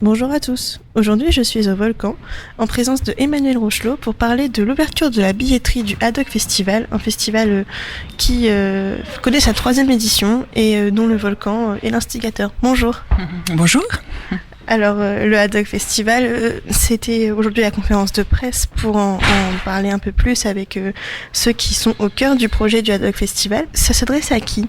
Bonjour à tous. Aujourd'hui, je suis au Volcan, en présence de Emmanuel Rochelot, pour parler de l'ouverture de la billetterie du Haddock Festival, un festival qui connaît sa 3e édition et dont le Volcan est l'instigateur. Bonjour. Bonjour. Alors, le Haddock Festival, c'était aujourd'hui la conférence de presse pour en parler un peu plus avec ceux qui sont au cœur du projet du Haddock Festival. Ça s'adresse à qui ?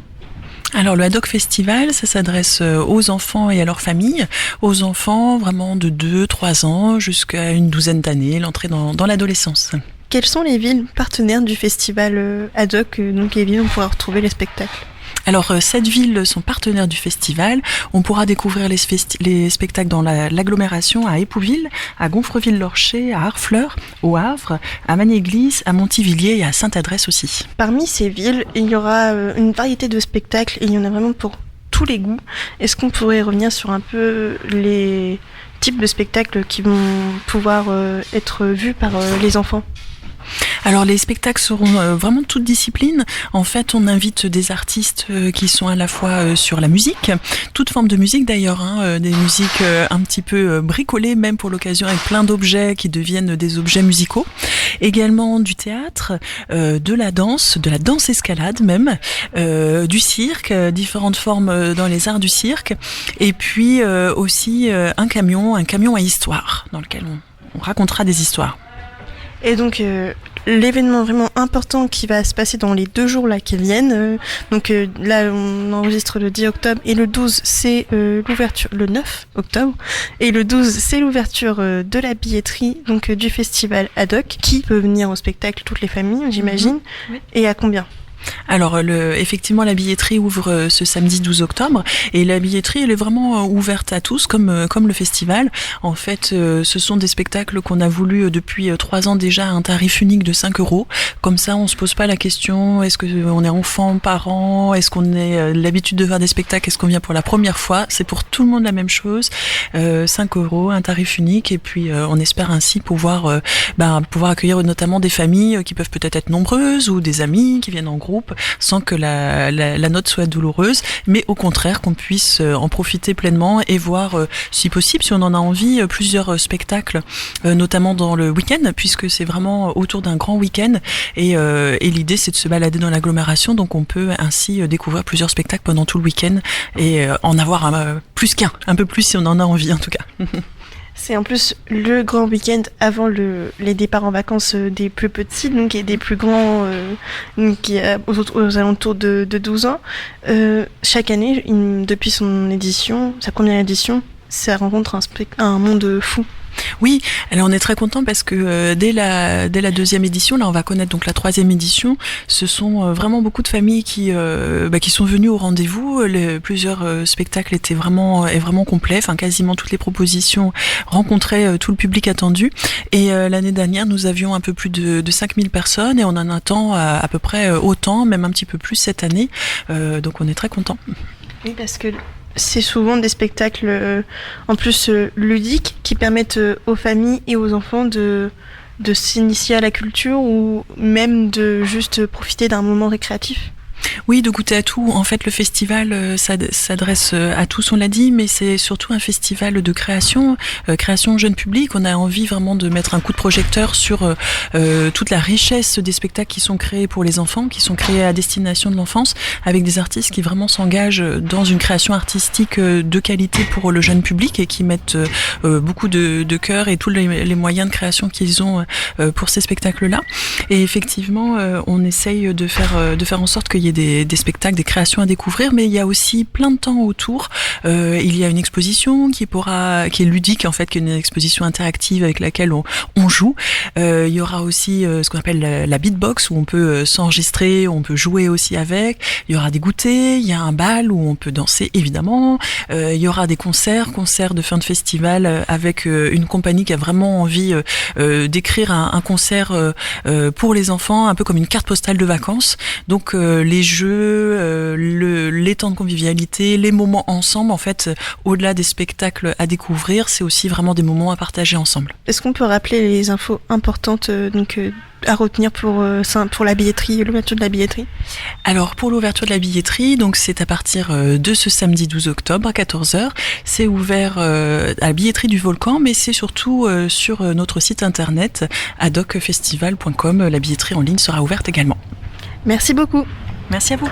Alors le Haddock Festival, ça s'adresse aux enfants et à leurs familles, aux enfants vraiment de 2-3 ans jusqu'à une douzaine d'années, l'entrée dans l'adolescence. Quelles sont les villes partenaires du festival Haddock, donc les villes où on pourra retrouver les spectacles ? Alors 7 villes sont partenaires du festival. On pourra découvrir les spectacles dans l'agglomération à Épouville, à Gonfreville-Lorcher, à Harfleur, au Havre, à Magny-Église, à Montivilliers et à Sainte-Adresse aussi. Parmi ces villes, il y aura une variété de spectacles et il y en a vraiment pour tous les goûts. Est-ce qu'on pourrait revenir sur un peu les types de spectacles qui vont pouvoir être vus par les enfants ? Alors les spectacles seront vraiment de toutes disciplines. En fait, on invite des artistes qui sont à la fois sur la musique, toute forme de musique d'ailleurs, des musiques un petit peu bricolées même pour l'occasion avec plein d'objets qui deviennent des objets musicaux. Également du théâtre, de la danse escalade même, du cirque, différentes formes dans les arts du cirque, et puis aussi un camion à histoire dans lequel on racontera des histoires. Et donc l'événement vraiment important qui va se passer dans les 2 jours là qui viennent, là on enregistre le 10 octobre et le 12 c'est l'ouverture, le 9 octobre, et le 12 c'est l'ouverture de la billetterie donc du festival Haddock, qui peut venir au spectacle, toutes les familles j'imagine, oui. Et à combien ? Alors effectivement la billetterie ouvre ce samedi 12 octobre et la billetterie elle est vraiment ouverte à tous comme le festival. En fait ce sont des spectacles qu'on a voulu depuis 3 ans déjà à un tarif unique de 5 €. Comme ça on se pose pas la question est-ce qu'on est enfant, parent, est-ce qu'on a l'habitude de voir des spectacles, est-ce qu'on vient pour la première fois. C'est pour tout le monde la même chose, 5 €, un tarif unique, et puis on espère ainsi pouvoir accueillir notamment des familles qui peuvent peut-être être nombreuses ou des amis qui viennent en groupe sans que la note soit douloureuse, mais au contraire qu'on puisse en profiter pleinement et voir, si possible, si on en a envie, plusieurs spectacles, notamment dans le week-end, puisque c'est vraiment autour d'un grand week-end, et l'idée c'est de se balader dans l'agglomération, donc on peut ainsi découvrir plusieurs spectacles pendant tout le week-end et en avoir plus qu'un, un peu plus si on en a envie en tout cas. C'est en plus le grand week-end avant les départs en vacances des plus petits, donc, et des plus grands aux alentours de 12 ans. Chaque année, depuis sa première édition, ça rencontre un monde fou. Oui, alors on est très content parce que dès la 2e édition, là on va connaître donc la 3e édition, ce sont vraiment beaucoup de familles qui sont venues au rendez-vous. Plusieurs spectacles étaient vraiment complets, enfin quasiment toutes les propositions rencontraient tout le public attendu. Et l'année dernière, nous avions un peu plus de 5000 personnes et on en attend à peu près autant, même un petit peu plus cette année. Donc on est très content. Oui, parce que c'est souvent des spectacles en plus ludiques qui permettent aux familles et aux enfants de s'initier à la culture ou même de juste profiter d'un moment récréatif. Oui, de goûter à tout. En fait, le festival s'adresse à tous, on l'a dit, mais c'est surtout un festival de création jeune public. On a envie vraiment de mettre un coup de projecteur sur toute la richesse des spectacles qui sont créés pour les enfants, qui sont créés à destination de l'enfance, avec des artistes qui vraiment s'engagent dans une création artistique de qualité pour le jeune public et qui mettent beaucoup de cœur et tous les moyens de création qu'ils ont pour ces spectacles-là. Et effectivement, on essaye de faire en sorte qu'il y ait des spectacles, des créations à découvrir, mais il y a aussi plein de temps autour. Il y a une exposition qui est ludique en fait, qui est une exposition interactive avec laquelle on joue. Il y aura aussi ce qu'on appelle la beatbox où on peut s'enregistrer, on peut jouer aussi avec. Il y aura des goûters, il y a un bal où on peut danser évidemment. Il y aura des concerts de fin de festival avec une compagnie qui a vraiment envie d'écrire un concert pour les enfants, un peu comme une carte postale de vacances. Donc les jeux, les temps de convivialité, les moments ensemble, en fait, au-delà des spectacles à découvrir, c'est aussi vraiment des moments à partager ensemble. Est-ce qu'on peut rappeler les infos importantes à retenir pour la billetterie, l'ouverture de la billetterie? Alors pour l'ouverture de la billetterie, donc c'est à partir de ce samedi 12 octobre à 14h. C'est ouvert à la billetterie du Volcan, mais c'est surtout sur notre site internet adocfestival.com. La billetterie en ligne sera ouverte également. Merci beaucoup. Merci à vous.